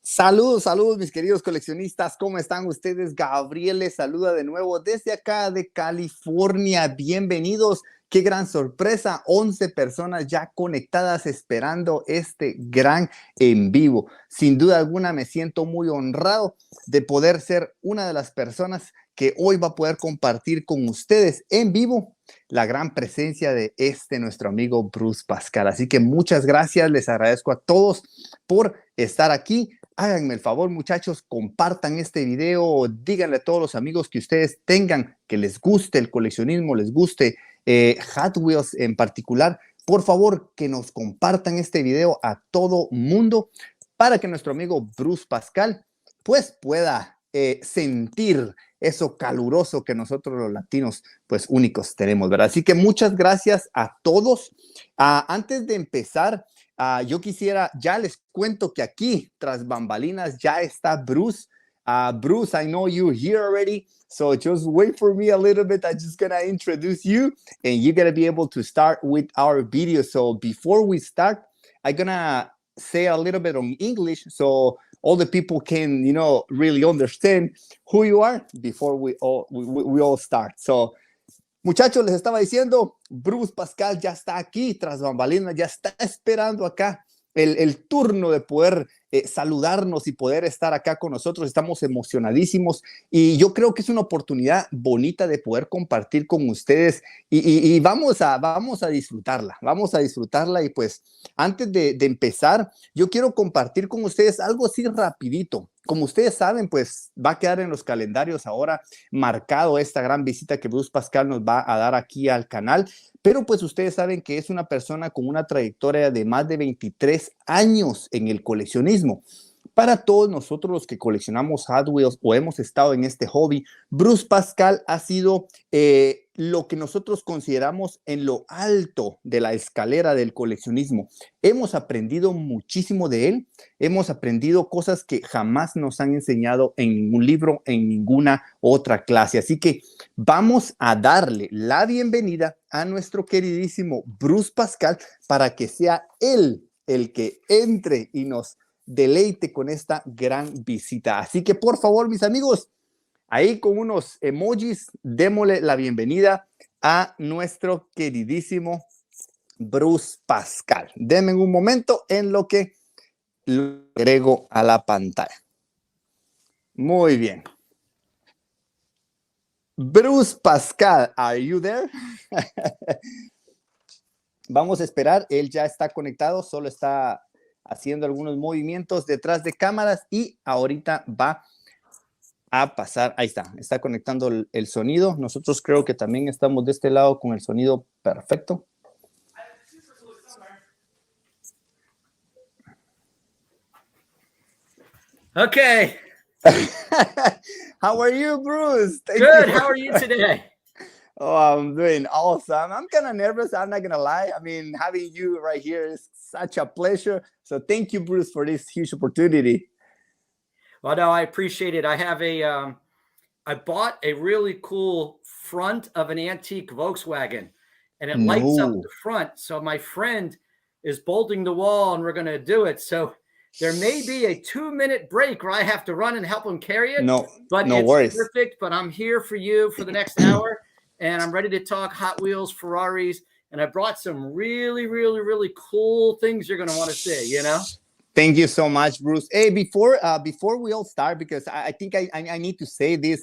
Saludos, saludos mis queridos coleccionistas, ¿cómo están ustedes? Gabriel les saluda de nuevo desde acá de California, bienvenidos, qué gran sorpresa, 11 personas ya conectadas esperando este gran en vivo. Sin duda alguna me siento muy honrado de poder ser una de las personas que hoy va a poder compartir con ustedes en vivo la gran presencia de nuestro amigo Bruce Pascal. Así que muchas gracias, les agradezco a todos por estar aquí. Háganme el favor, muchachos, compartan este video, díganle a todos los amigos que ustedes tengan, que les guste el coleccionismo, les guste Hot Wheels en particular. Por favor, que nos compartan este video a todo mundo para que nuestro amigo Bruce Pascal pues pueda sentir eso caluroso que nosotros los latinos pues únicos tenemos, ¿verdad? Así que muchas gracias a todos. Antes de empezar, yo quisiera, ya les cuento que aquí, tras bambalinas, ya está Bruce. Bruce, I know you're here already, so just wait for me a little bit. I'm just gonna introduce you, and you're gonna be able to start with our video. So before we start, I'm gonna say a little bit on English, so all the people can, really understand who you are before we all start. So, muchachos, les estaba diciendo, Bruce Pascal ya está aquí tras bambalinas, ya está esperando acá el turno de poder saludarnos y poder estar acá con nosotros. Estamos emocionadísimos y yo creo que es una oportunidad bonita de poder compartir con ustedes y vamos a disfrutarla y pues antes de empezar, yo quiero compartir con ustedes algo así rapidito. Como ustedes saben, pues va a quedar en los calendarios ahora marcado esta gran visita que Bruce Pascal nos va a dar aquí al canal, pero pues ustedes saben que es una persona con una trayectoria de más de 23 años en el coleccionismo. Para todos nosotros los que coleccionamos Hot Wheels o hemos estado en este hobby, Bruce Pascal ha sido lo que nosotros consideramos en lo alto de la escalera del coleccionismo. Hemos aprendido muchísimo de él, hemos aprendido cosas que jamás nos han enseñado en ningún libro, en ninguna otra clase. Así que vamos a darle la bienvenida a nuestro queridísimo Bruce Pascal para que sea él el que entre y nos deleite con esta gran visita. Así que por favor, mis amigos, ahí con unos emojis, démosle la bienvenida a nuestro queridísimo Bruce Pascal. Denme un momento en lo que lo agrego a la pantalla. Muy bien. Bruce Pascal, are you there? Vamos a esperar, él ya está conectado, solo está haciendo algunos movimientos detrás de cámaras y ahorita va a pasar. Ahí está conectando el sonido. Nosotros creo que también estamos de este lado con el sonido perfecto. Okay. How are you, Bruce? Good. How are you today? Oh, I'm doing awesome. I'm kind of nervous. I'm not going to lie. I mean, having you right here is such a pleasure. So thank you, Bruce, for this huge opportunity. Well, no, I appreciate it. I have I bought a really cool front of an antique Volkswagen, and it lights up the front. So my friend is bolting the wall, and we're going to do it. So there may be a 2-minute break where I have to run and help him carry it. No it's worries. Perfect. But I'm here for you for the next hour. And I'm ready to talk Hot Wheels, Ferraris, and I brought some really, really, really cool things you're going to want to see, Thank you so much, Bruce. Hey, before we all start, because I think I need to say this,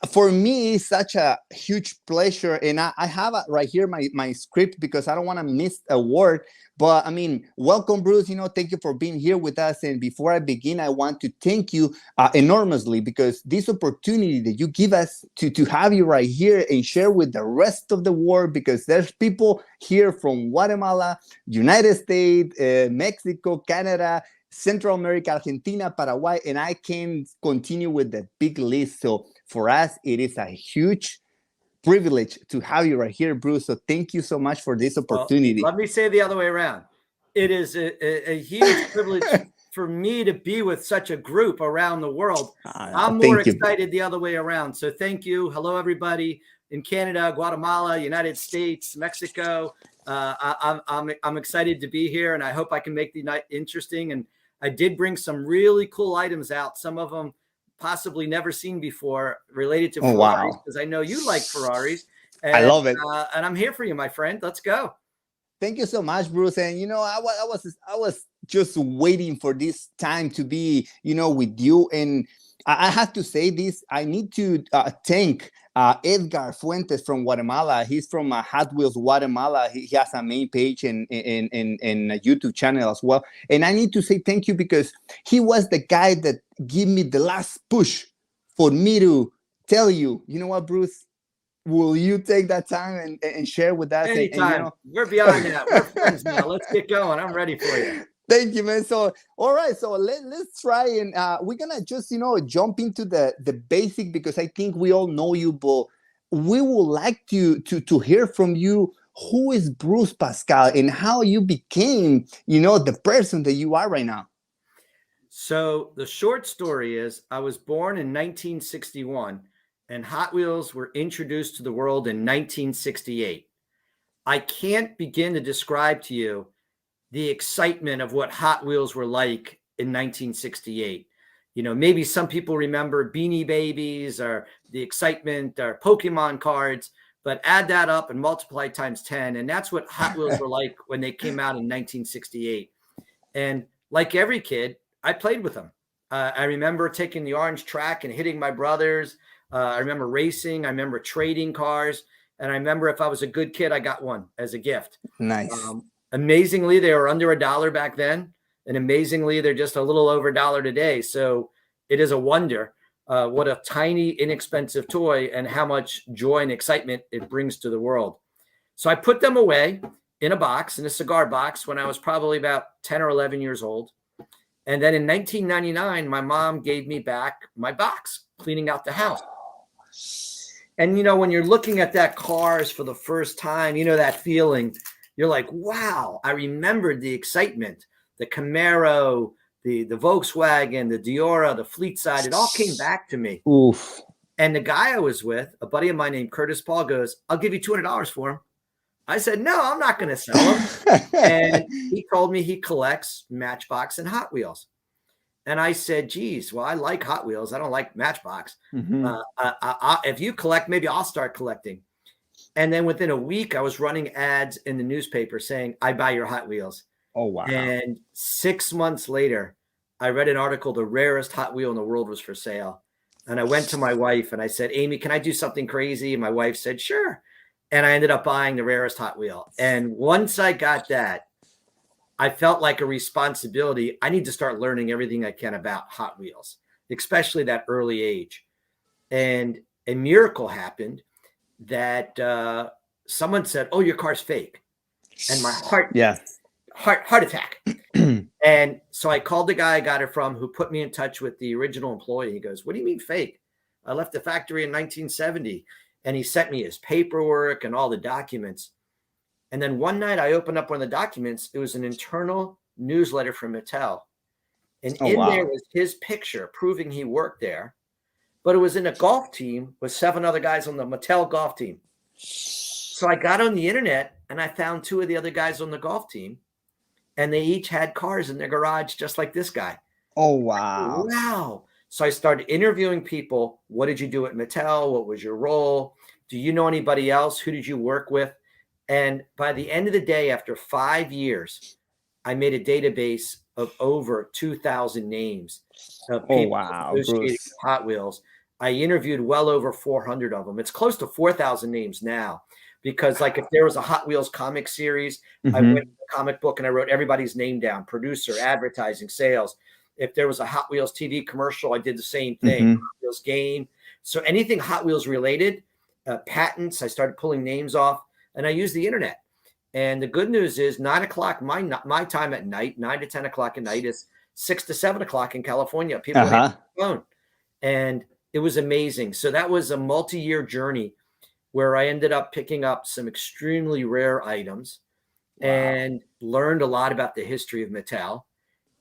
for me, it's such a huge pleasure, and I have right here my script because I don't want to miss a word. But I mean, welcome, Bruce. Thank you for being here with us. And before I begin, I want to thank you enormously because this opportunity that you give us to have you right here and share with the rest of the world, because there's people here from Guatemala, United States, Mexico, Canada, Central America, Argentina, Paraguay, and I can continue with the big list. So for us, it is a huge privilege to have you right here, Bruce. So thank you so much for this opportunity. Well, let me say the other way around. It is a huge privilege for me to be with such a group around the world. I'm more excited the other way around. So thank you. Hello, everybody in Canada, Guatemala, United States, Mexico, I'm excited to be here, and I hope I can make the night interesting. And I did bring some really cool items out. Some of them possibly never seen before, related to Ferraris, because I know you like Ferraris. And, I love it. And I'm here for you, my friend. Let's go. Thank you so much, Bruce. And I was just waiting for this time to be, with you. And I have to say this. I need to thank Edgar Fuentes from Guatemala. He's from Hot Wheels Guatemala. He has a main page and a YouTube channel as well. And I need to say thank you, because he was the guy that gave me the last push for me to tell you, you know what, Bruce? Will you take that time and share with us? Anytime. We're beyond that. We're friends now. Let's get going. I'm ready for you. Thank you, man. So, all right. So let's try, and we're gonna just jump into the basic, because I think we all know you, but we would like to hear from you. Who is Bruce Pascal, and how you became the person that you are right now? So the short story is, I was born in 1961. And Hot Wheels were introduced to the world in 1968. I can't begin to describe to you the excitement of what Hot Wheels were like in 1968. Maybe some people remember Beanie Babies, or the excitement, or Pokemon cards, but add that up and multiply times 10. And that's what Hot Wheels were like when they came out in 1968. And like every kid, I played with them. I remember taking the orange track and hitting my brothers. I remember racing. I remember trading cars. And I remember, if I was a good kid, I got one as a gift. Nice. Amazingly, they were under $1 back then. And amazingly, they're just a little over $1 today. So it is a wonder what a tiny, inexpensive toy, and how much joy and excitement it brings to the world. So I put them away in a box, in a cigar box, when I was probably about 10 or 11 years old. And then in 1999, my mom gave me back my box, cleaning out the house. And, when you're looking at that cars for the first time, that feeling, you're like, wow, I remembered the excitement, the Camaro, the Volkswagen, the Diora, the Fleet Side. It all came back to me. Oof. And the guy I was with, a buddy of mine named Curtis Paul, goes, I'll give you $200 for him. I said, no, I'm not going to sell him. And he told me he collects Matchbox and Hot Wheels. And I said, geez, well, I like Hot Wheels. I don't like Matchbox. Mm-hmm. If you collect, maybe I'll start collecting. And then within a week, I was running ads in the newspaper saying, I buy your Hot Wheels. Oh, wow. And 6 months later, I read an article, the rarest Hot Wheel in the world was for sale. And I went to my wife and I said, Amy, can I do something crazy? And my wife said, sure. And I ended up buying the rarest Hot Wheel. And once I got that, I felt like a responsibility. I need to start learning everything I can about Hot Wheels, especially that early age. And a miracle happened that someone said, oh, your car's fake. And my heart attack. And so I called the guy I got it from, who put me in touch with the original employee. He goes, what do you mean fake? I left the factory in 1970. And he sent me his paperwork and all the documents. And then one night I opened up one of the documents. It was an internal newsletter from Mattel. And there was his picture proving he worked there. But it was in a golf team with 7 other guys on the Mattel golf team. So I got on the internet and I found 2 of the other guys on the golf team. And they each had cars in their garage just like this guy. Oh, wow. Wow. So I started interviewing people. What did you do at Mattel? What was your role? Do you know anybody else? Who did you work with? And by the end of the day, after 5 years, I made a database of over 2,000 names of people associated with Hot Wheels. I interviewed well over 400 of them. It's close to 4,000 names now, because like if there was a Hot Wheels comic series, I went to the comic book and I wrote everybody's name down, producer, advertising, sales. If there was a Hot Wheels TV commercial, I did the same thing. Hot Wheels game. So anything Hot Wheels related, patents, I started pulling names off. And I use the internet. And the good news is 9 o'clock, my time at night, 9 to 10 o'clock at night, is 6 to 7 o'clock in California. People have the phone. And it was amazing. So that was a multi-year journey where I ended up picking up some extremely rare items and learned a lot about the history of Mattel.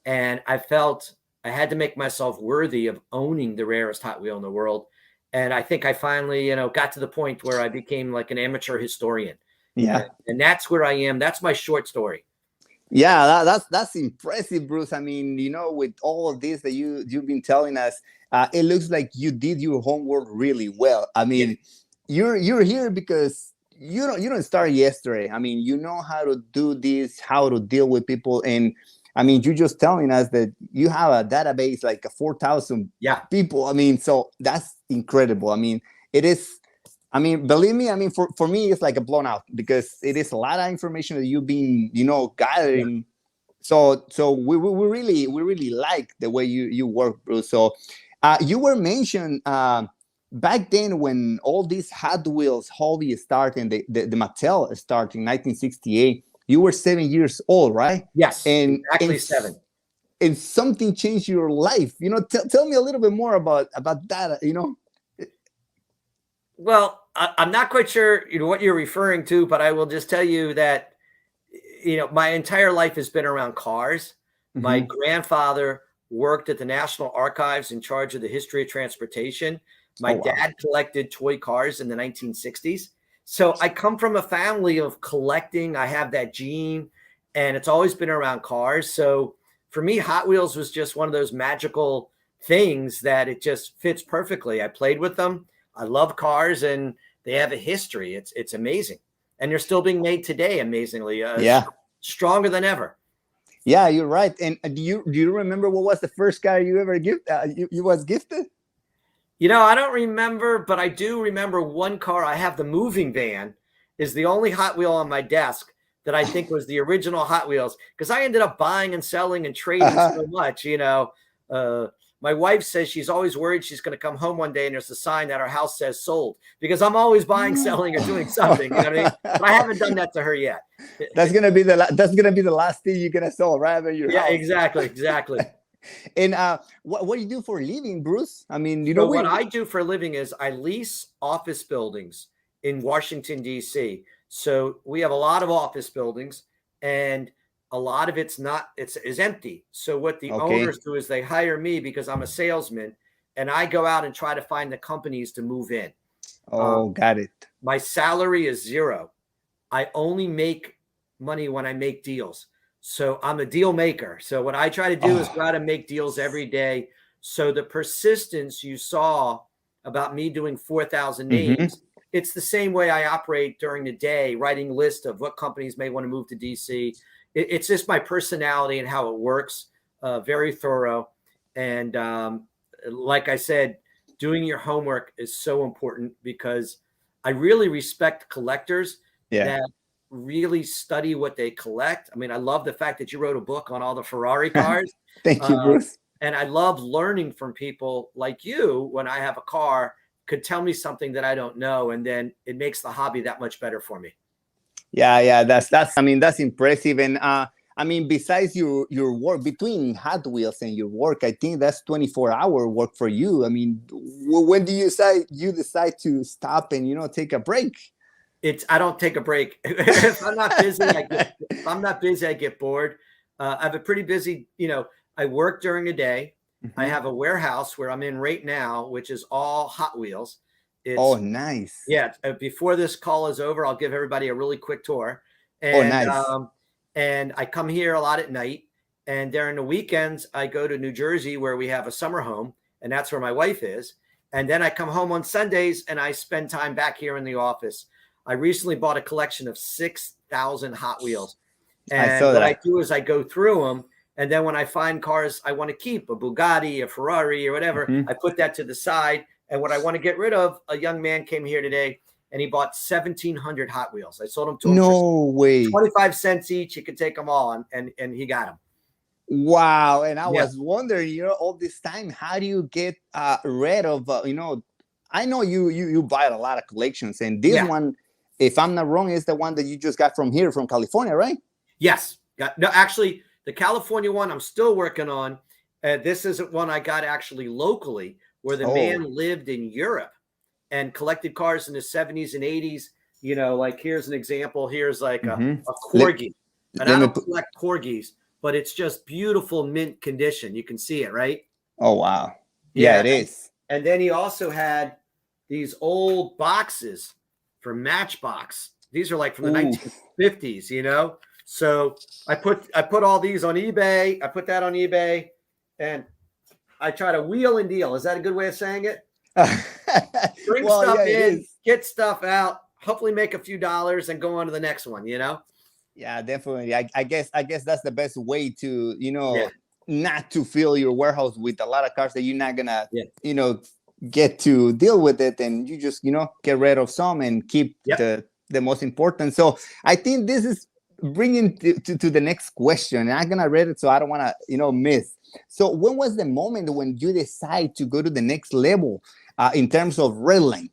And I felt I had to make myself worthy of owning the rarest Hot Wheel in the world. And I think I finally, got to the point where I became like an amateur historian. Yeah. And that's where I am. That's my short story. Yeah, that's impressive, Bruce. I mean, you know, with all of this that you've been telling us, it looks like you did your homework really well. I mean, you're here because you don't start yesterday. I mean, you know how to do this, how to deal with people, and I mean, you're just telling us that you have a database like a 4,000 people. I mean, so that's incredible. I mean, it is. I mean, believe me, I mean, for me, it's like a blown out because it is a lot of information that you've been, gathering. So we really like the way you work, Bruce. So you were mentioned back then when all these Hot Wheels hobby started, the Mattel started in 1968. You were 7 years old, right? Yes, and exactly 7. And something changed your life. You know, tell me a little bit more about that. You know. Well, I'm not quite sure, what you're referring to, but I will just tell you that, my entire life has been around cars. My grandfather worked at the National Archives in charge of the history of transportation. My dad collected toy cars in the 1960s. So I come from a family of collecting. I have that gene, and it's always been around cars. So for me, Hot Wheels was just one of those magical things that it just fits perfectly. I played with them. I love cars, and they have a history. It's amazing, and they're still being made today. Amazingly, stronger than ever. Yeah, you're right. And do you remember what was the first car you ever you was gifted? I don't remember, but I do remember one car. I have the moving van. Is the only Hot Wheel on my desk that I think was the original Hot Wheels, because I ended up buying and selling and trading so much. My wife says she's always worried she's going to come home one day and there's a sign that our house says sold, because I'm always buying, selling, or doing something. You know what I mean? But I haven't done that to her yet. That's gonna be the last thing you're gonna sell, right? Your house. Exactly. And what do you do for a living, Bruce? I mean, what I do for a living is I lease office buildings in Washington, D.C. So we have a lot of office buildings, and a lot of it's is empty. So what the owners do is they hire me because I'm a salesman, and I go out and try to find the companies to move in. Got it. My salary is zero. I only make money when I make deals. So I'm a deal maker. So what I try to do is go out and make deals every day. So the persistence you saw about me doing 4,000 names, it's the same way I operate during the day, writing lists of what companies may want to move to DC. It's just my personality and how it works. Very thorough. And like I said, doing your homework is so important, because I really respect collectors that really study what they collect. I mean, I love the fact that you wrote a book on all the Ferrari cars. Thank you, Bruce. And I love learning from people like you. When I have a car, could tell me something that I don't know, and then it makes the hobby that much better for me. Yeah, that's I mean, that's impressive. And I mean, besides your work, between Hot Wheels and your work, I think that's 24-hour work for you. I mean, when do you decide to stop and take a break? I don't take a break. If I'm not busy, I get bored. I have a pretty busy, I work during the day. I have a warehouse where I'm in right now, which is all Hot Wheels. Nice. Yeah. Before this call is over, I'll give everybody a really quick tour. And, nice. And I come here a lot at night, and during the weekends, I go to New Jersey, where we have a summer home, and that's where my wife is. And then I come home on Sundays, and I spend time back here in the office. I recently bought a collection of 6,000 Hot Wheels. And what I do is I go through them. And then when I find cars I want to keep, a Bugatti, a Ferrari, or whatever, I put that to the side. And what I want to get rid of, a young man came here today, and he bought 1,700 Hot Wheels. I sold them to him for way 25 cents each. You could take them all, and he got them. Wow. And I was wondering, all this time, how do you get rid of, I know you buy a lot of collections, and this one, if I'm not wrong, is the one that you just got from California, right? Yes. No, actually, the California one I'm still working on. This isn't one I got actually locally, where the man lived in Europe and collected cars in the 70s and 80s. Like, here's an example. Here's like a Corgi. And I don't collect Corgis, but it's just beautiful mint condition. You can see it, right? Oh, wow. Yeah, it is. And then he also had these old boxes for Matchbox. These are like from the Ooh. 1950s, you know? So I put all these on eBay. I put that on eBay and I try to wheel and deal. Is that a good way of saying it? Bring Well, stuff yeah, it in, is. get stuff out, hopefully make a few dollars and go on to the next one, you know? Yeah, definitely. I guess that's the best way to, Yeah. not to fill your warehouse with a lot of cars that you're not gonna, Yeah. get to deal with it, and you just, get rid of some and keep Yep. the most important. So I think this is bringing to the next question. And I'm gonna read it, so I don't want to, miss. So when was the moment when you decide to go to the next level in terms of red line?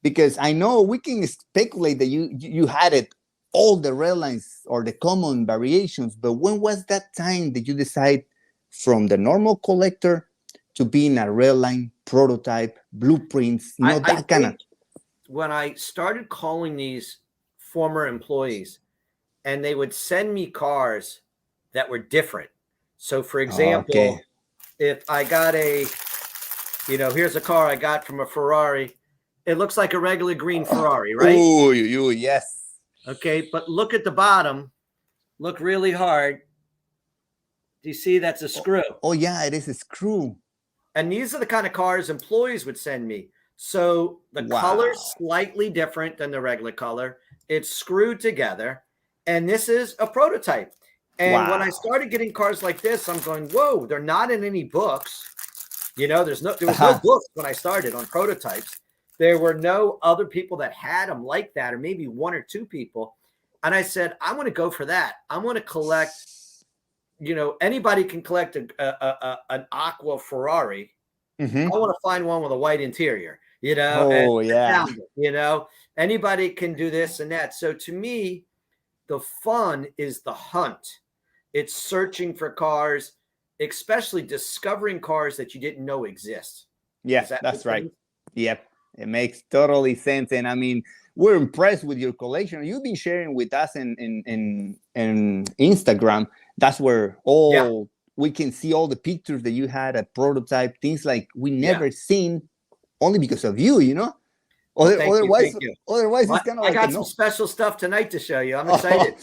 Because I know we can speculate that you had it all the red lines or the common variations, but when was that time that you decide from the normal collector to being a red line prototype blueprints, I that kind of? think when I started calling these former employees and they would send me cars that were different. So for example, Okay. if I got here's a car I got from a Ferrari. It looks like a regular green Ferrari, right? Oh, yes. Okay, but look at the bottom. Look really hard. Do you see that's a screw? Oh, yeah, it is a screw. And these are the kind of cars employees would send me. So the color's slightly different than the regular color. It's screwed together. And this is a prototype. And when I started getting cars like this, I'm going, whoa, they're not in any books. There was no books when I started on prototypes. There were no other people that had them like that, or maybe one or two people. And I said, I want to go for that. I want to collect, anybody can collect an aqua Ferrari. Mm-hmm. I want to find one with a white interior, Oh, yeah. Anybody can do this and that. So to me, the fun is the hunt. It's searching for cars, especially discovering cars that you didn't know exist. Yeah, that's right. Yep. It makes totally sense. And I mean, we're impressed with your collection. You've been sharing with us in Instagram. That's where we can see all the pictures that you had, a prototype, things like we never seen, only because of you, Otherwise, it's kind of like I got some special stuff tonight to show you. I'm excited.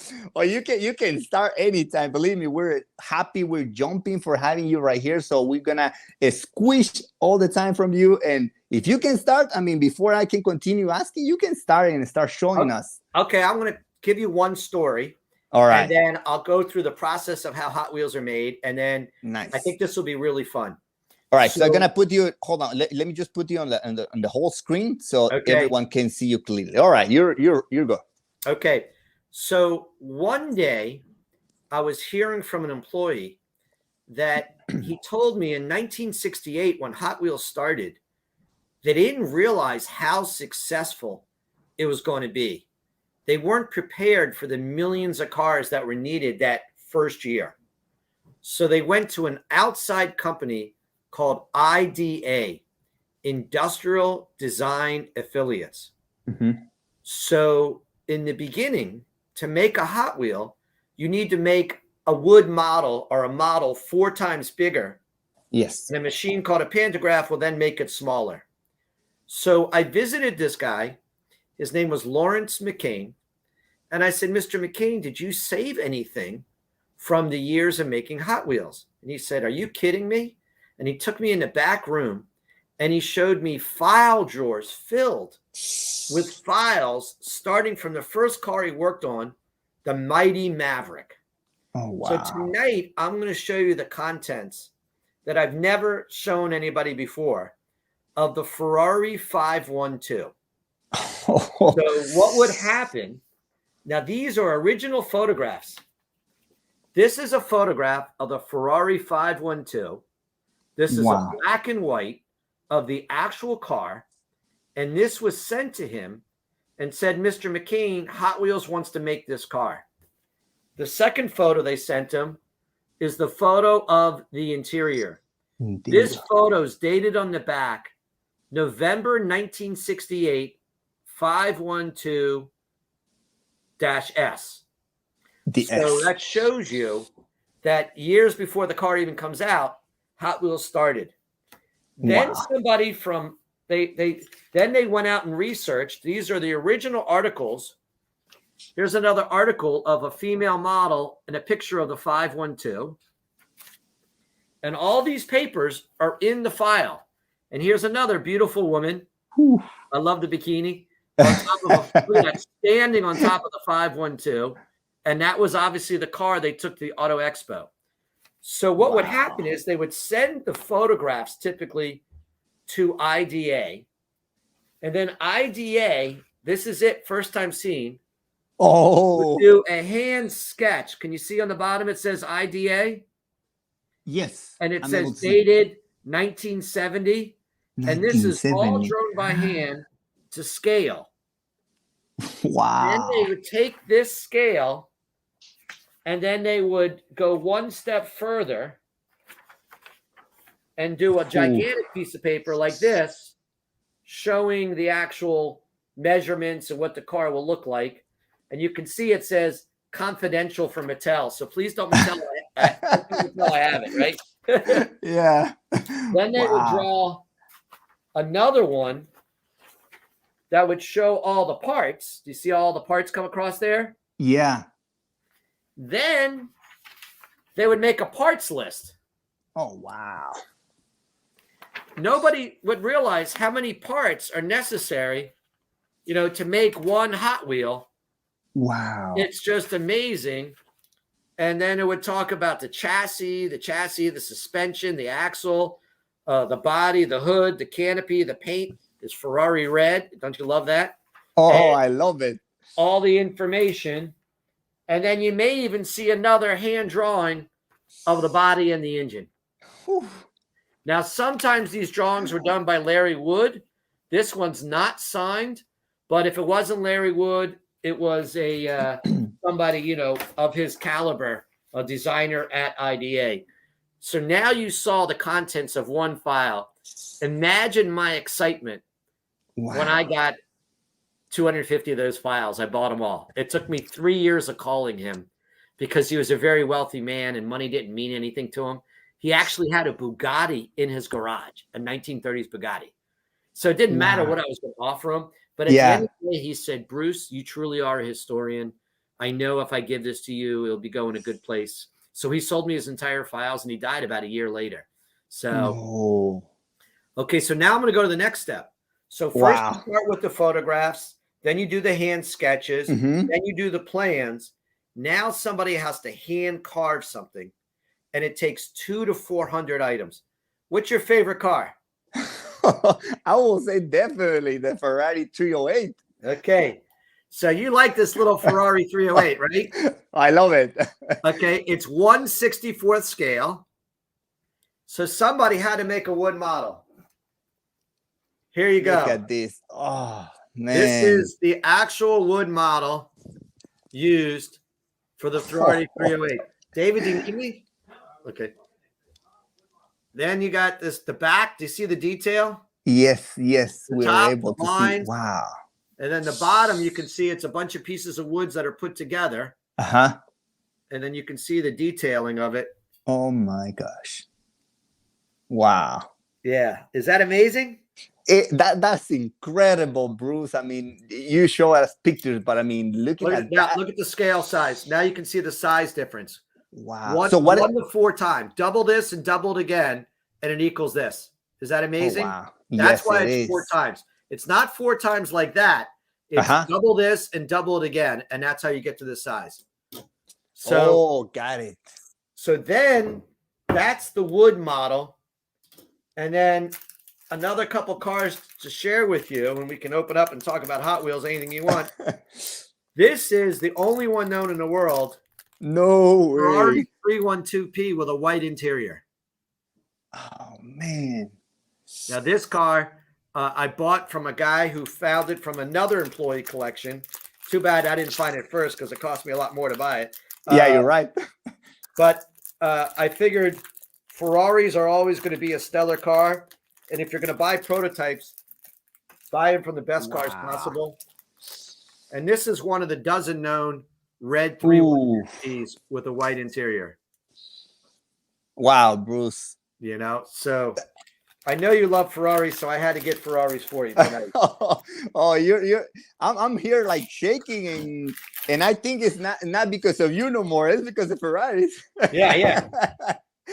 You can start anytime. Believe me, we're happy. We're jumping for having you right here. So we're gonna squish all the time from you. And if you can start, I mean, before I can continue asking, you can start and start showing us. Okay, I'm gonna give you one story. All right. And then I'll go through the process of how Hot Wheels are made. And then nice. I think this will be really fun. All right, so I'm gonna put you. Hold on, let me just put you on the whole screen so everyone can see you clearly. All right, you're go. Okay, so one day I was hearing from an employee that he told me in 1968 when Hot Wheels started, they didn't realize how successful it was going to be. They weren't prepared for the millions of cars that were needed that first year, so they went to an outside company called IDA, Industrial Design Affiliates. Mm-hmm. So in the beginning, to make a Hot Wheel, you need to make a wood model or a model 4 times bigger. Yes. And a machine called a pantograph will then make it smaller. So I visited this guy. His name was Lawrence McCain. And I said, Mr. McCain, did you save anything from the years of making Hot Wheels? And he said, are you kidding me? And he took me in the back room and he showed me file drawers filled with files starting from the first car he worked on, the Mighty Maverick. Oh, wow. So tonight I'm going to show you the contents that I've never shown anybody before of the Ferrari 512. So what would happen? Now, these are original photographs. This is a photograph of the Ferrari 512. This is a black and white of the actual car. And this was sent to him and said, Mr. McCain, Hot Wheels wants to make this car. The second photo they sent him is the photo of the interior. Indeed. This photo is dated on the back, November 1968, 512-S. So that shows you that years before the car even comes out, Hot Wheels started. Then somebody from they went out and researched. These are the original articles Here's another article of a female model and a picture of the 512. And all these papers are in the file. And here's another beautiful woman. Whew. I love the bikini. On top of standing on top of the 512. And that was obviously the car they took to the Auto Expo. So what would happen is they would send the photographs typically to IDA. And then IDA, this is it, first time seen. Oh. Do a hand sketch. Can you see on the bottom it says IDA? Yes. And it says dated 1970. And this is all drawn by hand to scale. Wow. Then they would take this scale and then they would go one step further and do a gigantic piece of paper like this, showing the actual measurements and what the car will look like. And you can see it says confidential for Mattel. So please don't Mattel I have it, right? Yeah. Then they would draw another one that would show all the parts. Do you see all the parts come across there? Yeah. Then they would make a parts list. Oh, wow. Nobody would realize how many parts are necessary, you know, to make one Hot Wheel. Wow. It's just amazing. And then it would talk about the chassis, the suspension, the axle, the body, the hood, the canopy, the paint. Is Ferrari red. Don't you love that? Oh, and I love it. All the information. And then you may even see another hand drawing of the body and the engine. Whew. Now, sometimes these drawings were done by Larry Wood. This one's not signed, but if it wasn't Larry Wood, it was a somebody, you know, of his caliber, a designer at IDA. So now you saw the contents of one file. Imagine my excitement when I got 250 of those files. I bought them all. It took me 3 years of calling him because he was a very wealthy man and money didn't mean anything to him. He actually had a Bugatti in his garage, a 1930s Bugatti. So it didn't matter what I was going to offer him. But at the end of the day, he said, Bruce, you truly are a historian. I know if I give this to you, it'll be going a good place. So he sold me his entire files and he died about a year later. So, okay, so now I'm going to go to the next step. So first you start with the photographs, then you do the hand sketches, then you do the plans. Now somebody has to hand carve something, and it takes 200 to 400 items. What's your favorite car? I will say definitely the Ferrari 308. Okay. So you like this little Ferrari 308, right? I love it. Okay. It's 1/64th scale. So somebody had to make a wood model. Here you go. Look at this. Oh, man. This is the actual wood model used for the Ferrari 308. David, do you need me? Okay. Then you got this, the back. Do you see the detail? Yes, yes. The We top, were able the to lines. see. Wow. And then the bottom, you can see it's a bunch of pieces of woods that are put together. Uh-huh. And then you can see the detailing of it. Oh, my gosh. Wow. Yeah. Is that amazing? That's incredible, Bruce. I mean, you show us pictures, but I mean, look at that. Look at the scale size. Now you can see the size difference. Wow. One to 4 times. Double this and double it again, and it equals this. Is that amazing? Oh, wow. That's yes, why it's 4 times. It's not 4 times like that. It's double this and double it again, and that's how you get to this size. So, got it. So then that's the wood model. And then another couple cars to share with you, and we can open up and talk about Hot Wheels, anything you want. This is the only one known in the world. No Ferrari way. 312P with a white interior. Oh, man. Now, this car I bought from a guy who found it from another employee collection. Too bad I didn't find it first because it cost me a lot more to buy it. Yeah, you're right. But I figured Ferraris are always going to be a stellar car. And if you're going to buy prototypes, buy them from the best cars possible. And this is one of the dozen known red 312Ps with a white interior. Wow, Bruce. You know, so I know you love Ferraris, so I had to get Ferraris for you tonight. Oh, I'm here like shaking, and I think it's not because of you no more. It's because of Ferraris. Yeah.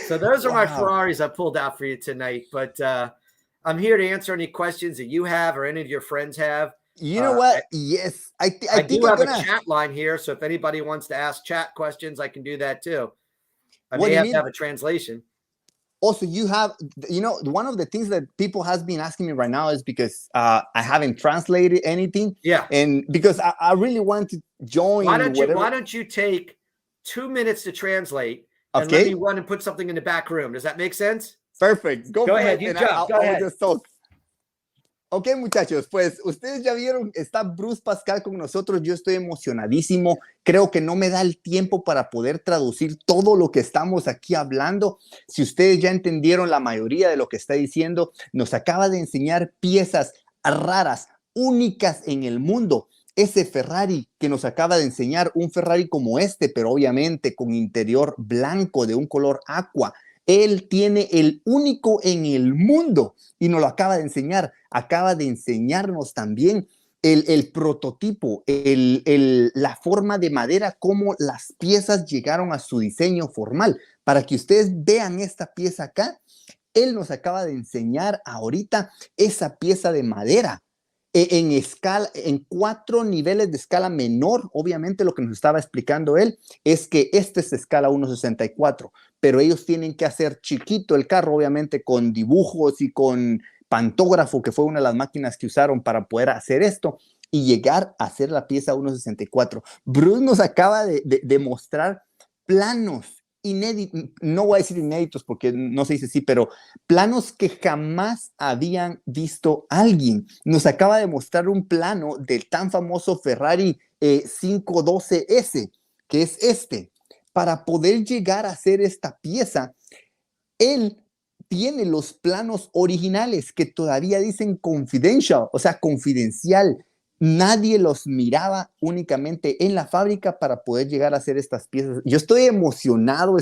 So those are my Wow. Ferraris I pulled out for you tonight. But I'm here to answer any questions that you have or any of your friends have. You know what? Yes, I think do I'm have gonna. a chat line here, so if anybody wants to ask chat questions, I can do that too. I What may do you have to mean? have a translation. Also, you have, one of the things that people has been asking me right now is because I haven't translated anything. Yeah. And because I really want to join Why don't you take 2 minutes to translate and let me run and put something in the back room? Does that make sense? Perfect. Go for ahead, it. you And jump. Go I will ahead. just talk. Ok, muchachos, pues ustedes ya vieron, está Bruce Pascal con nosotros, yo estoy emocionadísimo, creo que no me da el tiempo para poder traducir todo lo que estamos aquí hablando. Si ustedes ya entendieron la mayoría de lo que está diciendo, nos acaba de enseñar piezas raras, únicas en el mundo. Ese Ferrari que nos acaba de enseñar, un Ferrari como este, pero obviamente con interior blanco de un color aqua. Él tiene el único en el mundo y nos lo acaba de enseñar. Acaba de enseñarnos también el prototipo, la forma de madera, cómo las piezas llegaron a su diseño formal. Para que ustedes vean esta pieza acá, él nos acaba de enseñar ahorita esa pieza de madera en escala, en 4 niveles de escala menor. Obviamente lo que nos estaba explicando él es que este es escala 1.64, pero ellos tienen que hacer chiquito el carro, obviamente con dibujos y con pantógrafo, que fue una de las máquinas que usaron para poder hacer esto y llegar a hacer la pieza 1.64. Bruce nos acaba de mostrar planos inéditos, no voy a decir inéditos porque no se dice así, pero planos que jamás habían visto alguien. Nos acaba de mostrar un plano del tan famoso Ferrari 512S, que es este. Para poder llegar a hacer esta pieza, él tiene los planos originales que todavía dicen confidential, o sea, confidencial. Nadie los miraba, únicamente en la fábrica para poder llegar a hacer estas piezas. Yo estoy emocionado,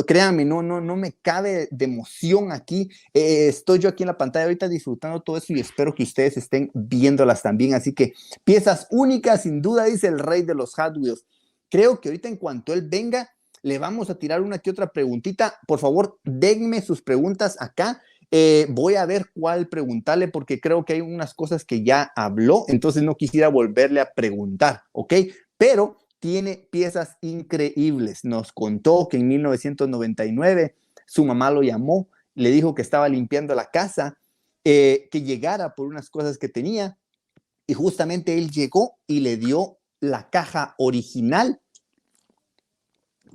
créanme, no me cabe de emoción aquí. Estoy yo aquí en la pantalla ahorita disfrutando todo eso y espero que ustedes estén viéndolas también. Así que piezas únicas, sin duda, dice el rey de los Hot Wheels. Creo que ahorita en cuanto él venga, le vamos a tirar una que otra preguntita. Por favor, denme sus preguntas acá. Voy a ver cuál preguntarle porque creo que hay unas cosas que ya habló, entonces no quisiera volverle a preguntar, ¿ok? Pero tiene piezas increíbles. Nos contó que en 1999 su mamá lo llamó, le dijo que estaba limpiando la casa, que llegara por unas cosas que tenía y justamente él llegó y le dio la caja original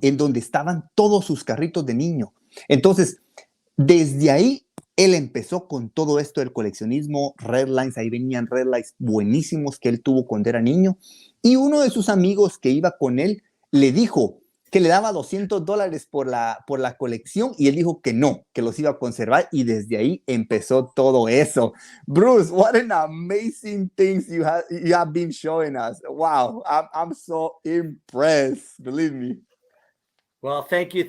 en donde estaban todos sus carritos de niño. Entonces, desde ahí, él empezó con todo esto del coleccionismo, Redlines, ahí venían Redlines buenísimos que él tuvo cuando era niño, y uno de sus amigos que iba con él le dijo que le daba $200 por la colección, y él dijo que no, que los iba a conservar, y desde ahí empezó todo eso. Bruce, what an amazing things you have been showing us. Wow, I'm so impressed, believe me. Well, thank you.